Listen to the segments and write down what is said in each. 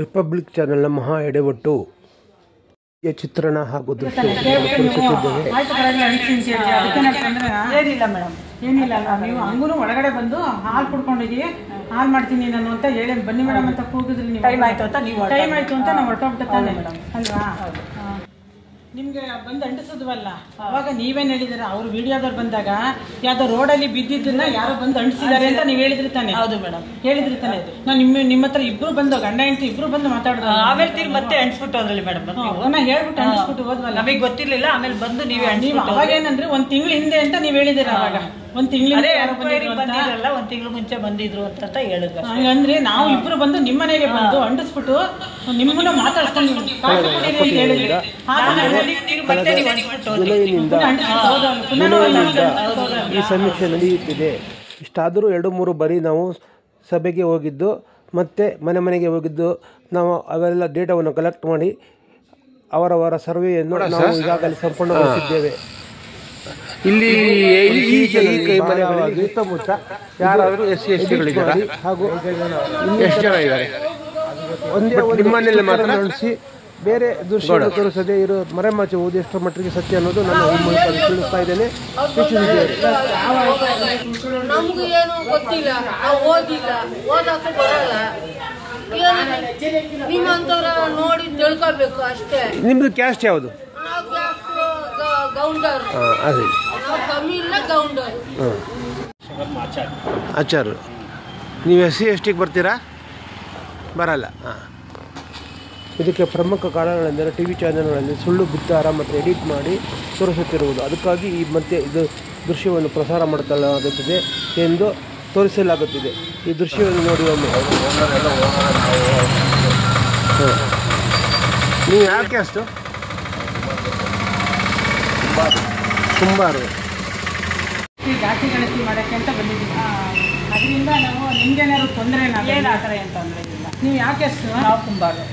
Republic ಚಾನೆಲ್ನ ಮಹಾ ಎಡೆವಟ್ಟು ಚಿತ್ರಣ ಹಾಗೂ ತೋರಿಸುತ್ತಿದ್ದೇವೆ. ಏನಿಲ್ಲ ಮೇಡಮ್, ಏನಿಲ್ಲ. ನೀವು ಹಂಗೂ ಒಳಗಡೆ ಬಂದು ಹಾಲು ಕುಡ್ಕೊಂಡಿದ್ದೀವಿ, ಹಾಲು ಮಾಡ್ತೀನಿ ನಾನು ಅಂತ ಹೇಳಿ ಬನ್ನಿ ಮೇಡಮ್ ಅಂತ ಕೂಗಿದ್ರಿ. ನೀವು ಟೈಮ್ ಆಯ್ತು ಅಂತ ನಾವು ಹೊರಟೋಗ್ಬಿಡ್ತಾನೆ ಮೇಡಮ್ ಅಲ್ವಾ? ನಿಮ್ಗೆ ಬಂದು ಅಂಟಿಸಿದ್ವಲ್ಲ, ಅವಾಗ ನೀವೇನು ಹೇಳಿದಾರೆ, ಅವ್ರು ವಿಡಿಯೋದವ್ರು ಬಂದಾಗ ಯಾವ್ದೋ ರೋಡಲ್ಲಿ ಬಿದ್ದಿದ್ದನ್ನ ಯಾರೋ ಬಂದು ಅಂಟಿಸಿದ್ದಾರೆ ಅಂತ ನೀವು ಹೇಳಿದ್ರಿ ತಾನೆ? ಹೌದು ಮೇಡಮ್, ಹೇಳಿದ್ರಿ ತಾನೆ. ನಾನು ನಿಮ್ಮ ಹತ್ರ ಇಬ್ರು ಬಂದು ಗಂಡ ಹೆಂಡತಿ ಇಬ್ರು ಬಂದು ಮಾತಾಡಿದ್ರು. ಆಮೇಲೆ ಮತ್ತೆ ಅಂಟಿಸ್ಬಿಟ್ಟು ಹೋದ್ರಲ್ಲಿ ಮೇಡಮ್. ನಾ ಹೇಳ್ಬಿಟ್ಟು ಅಂಟಿಸ್ಬಿಟ್ಟು ಹೋದ್ವಲ್ಲ, ನಮಗೆ ಗೊತ್ತಿರ್ಲಿಲ್ಲ. ಆಮೇಲೆ ಬಂದು ನೀವೇ ಅವಾಗ ಏನಂದ್ರೆ ಒಂದ್ ತಿಂಗಳ ಹಿಂದೆ ಅಂತ ನೀವ್ ಹೇಳಿದಿರ. ಅವಾಗ ಒಂದ್ ತಿಂಗಳಿಂದ ಬಂದಿರಲ್ಲ, ಒಂದ್ ತಿಂಗಳು ಮುಂಚೆ ಬಂದಿದ್ರು ಅಂತ ಹೇಳಿದ್ರು. ಹಂಗಂದ್ರೆ ನಾವು ಇಬ್ರು ಬಂದು ನಿಮ್ಮನೆಗೆ ಬಂದು ಅಂಟಿಸ್ಬಿಟ್ಟು ನಿಮ್ಮನ್ನ ಮಾತಾಡ್ಕೊಂಡು ಈ ಸಮೀಕ್ಷೆ ನಡೆಯುತ್ತಿದೆ. ಇಷ್ಟಾದರೂ 2-3 ಬಾರಿ ನಾವು ಸಭೆಗೆ ಹೋಗಿದ್ದು, ಮತ್ತು ಮನೆಗೆ ಹೋಗಿದ್ದು, ನಾವು ಅವೆಲ್ಲ ಡೇಟಾವನ್ನು ಕಲೆಕ್ಟ್ ಮಾಡಿ ಅವರವರ ಸರ್ವೆಯನ್ನು ನಾವು ಈಗಾಗಲೇ ಸಂಪೂರ್ಣಗೊಳಿಸಿದ್ದೇವೆ. ಇಲ್ಲಿ ಸುತ್ತಮುತ್ತ ಯಾರಾದರೂ SC/ST ಗಳಿದ್ದಾರೆ ಹಾಗೂ ಎಷ್ಟು ಜನ ಇದ್ದಾರೆ? ಒಂದೇ ನಿಮ್ಮನೆಯಲ್ಲಿ ಮಾತ್ರ ನಡೆಸಿ ಬೇರೆ ದೃಶ್ಯ ತೋರಿಸದೆ ಇರೋ ಮರೆಮಾಚುವುದು ಎಷ್ಟರ ಮಟ್ಟಿಗೆ ಸತ್ಯ ಅನ್ನೋದು ನಾನು ಈ ಮೂಲಕ ತಿಳಿಸ್ತಾ ಇದ್ದೇನೆ. ನಮಗೂ ಏನು ಗೊತ್ತಿಲ್ಲ, ಓದಿಲ್ಲ, ಓದಕ್ಕೂ ಬರಲ್ಲ. ನಿಮ್ಮಂತವ್ರ ನೋಡಿ ತಿಳ್ಕೊಬೇಕು ಅಷ್ಟೇ. ನಿಮ್ದು ಕ್ಯಾಸ್ಟ್ ಯಾವುದು? ಗೌಂಡರ್. ಅದೇ ನಾವು ಕಮ್ಮಿ ಇಲ್ಲ, ಗೌಂಡರ್. ಆಚಾರ್ಯ. ನೀವು SC/ST ಬರ್ತೀರಾ? ಬರಲ್ಲ. ಇದಕ್ಕೆ ಪ್ರಮುಖ ಕಾರಣಗಳೆಂದರೆ TV ಚಾನೆಲ್ಗಳಲ್ಲಿ ಸುಳ್ಳು ಬಿತ್ತಾರ ಮತ್ತು ಎಡಿಟ್ ಮಾಡಿ ತೋರಿಸುತ್ತಿರುವುದು. ಅದಕ್ಕಾಗಿ ಮತ್ತೆ ಇದು ದೃಶ್ಯವನ್ನು ಪ್ರಸಾರ ಮಾಡಲಾಗುತ್ತದೆ ಎಂದು ತೋರಿಸಲಾಗುತ್ತಿದೆ. ಈ ದೃಶ್ಯವನ್ನು ನೋಡಿ ಒಮ್ಮೆ. ನೀವು ಯಾವ ಕ್ಯಾಸ್ಟು? ಕುಂಬಾರು. ಜಾತಿ ಗಣತಿ ಮಾಡೋಕ್ಕೆ ಅಂತ ಬಂದಿದ್ದೀವಿ. ಅದರಿಂದ ನಾವು ನಿಮ್ಗೇನಾದ್ರು ತೊಂದರೆ ಏನು ಆ ಥರ ಏನು ತೊಂದರೆ ಇಲ್ಲ. ನೀವು ಯಾಕೆ ಅಷ್ಟು? ನಾವು ಕುಂಬಾರು.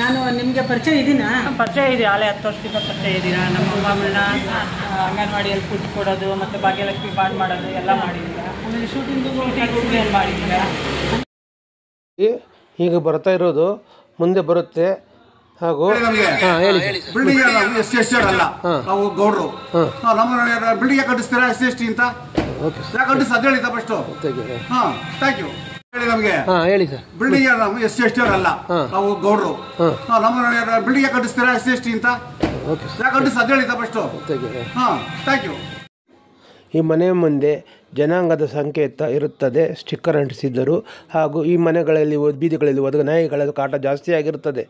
ನಾನು ನಿಮಗೆ ಪರಿಚಯ ಇದೀನಾ? ಪರಿಚಯ ಇದೆ, ಆಲೆ 10 ವರ್ಷದಿಂದ ಪರಿಚಯ ಇದೀನ. ನಮ್ಮ ಅಮ್ಮಗಳನ್ನ ಅಂಗನವಾಡಿಯಲ್ಲಿ ಫುಡ್ ಕೊಡೋದು ಮತ್ತು ಭಾಗ್ಯಲಕ್ಷ್ಮಿ ಬಾಂಡ್ ಮಾಡೋದು ಎಲ್ಲ ಮಾಡಿದ್ದೀರಾ. ಆಮೇಲೆ ಶೂಟಿಂಗು ಮಾಡಿದ್ದೀರಾ. ಈಗ ಬರ್ತಾ ಇರೋದು ಮುಂದೆ ಬರುತ್ತೆ. ಹಾಗೂ ಬಿಲ್ಡಿಂಗ್ SC/ST ಅಲ್ಲ, ನಾವು ಗೌಡ್ರು. ನಮ್ಮ ಬಿಲ್ಡಿಂಗ್ ಕಟ್ಟಿಸ್ತೀರಾ SC/ST ಅಂತ? ಯಾಕೆ ಅದ್ ಹೇಳಿ ಫಸ್ಟ್. Thank you. ಹೇಳಿ ನಮಗೆ. ಹೇಳಿ ಸರ್. ಬಿಲ್ಡಿಂಗ್ SC/ST ಅಲ್ಲ, ನಾವು ಗೌಡ್ರು. ನಮ್ಮ ಬಿಲ್ಡಿಂಗ್ ಕಟ್ಟಿಸ್ತೀರಾ SC/ST ಅಂತ? ಯಾಕೆ ಅದ್ ಹೇಳಿ ಫಸ್ಟ್. Thank you. ಈ ಮನೆಯ ಮುಂದೆ ಜನಾಂಗದ ಸಂಕೇತ ಇರುತ್ತದೆ, ಸ್ಟಿಕ್ಕರ್ ಅಂಟಿಸಿದ್ದರು. ಹಾಗೂ ಈ ಮನೆಗಳಲ್ಲಿ ಬೀದಿಗಳಲ್ಲಿ ಒದಗ ನಾಯಿಗಳ ಕಾಟ ಜಾಸ್ತಿ ಆಗಿರುತ್ತದೆ.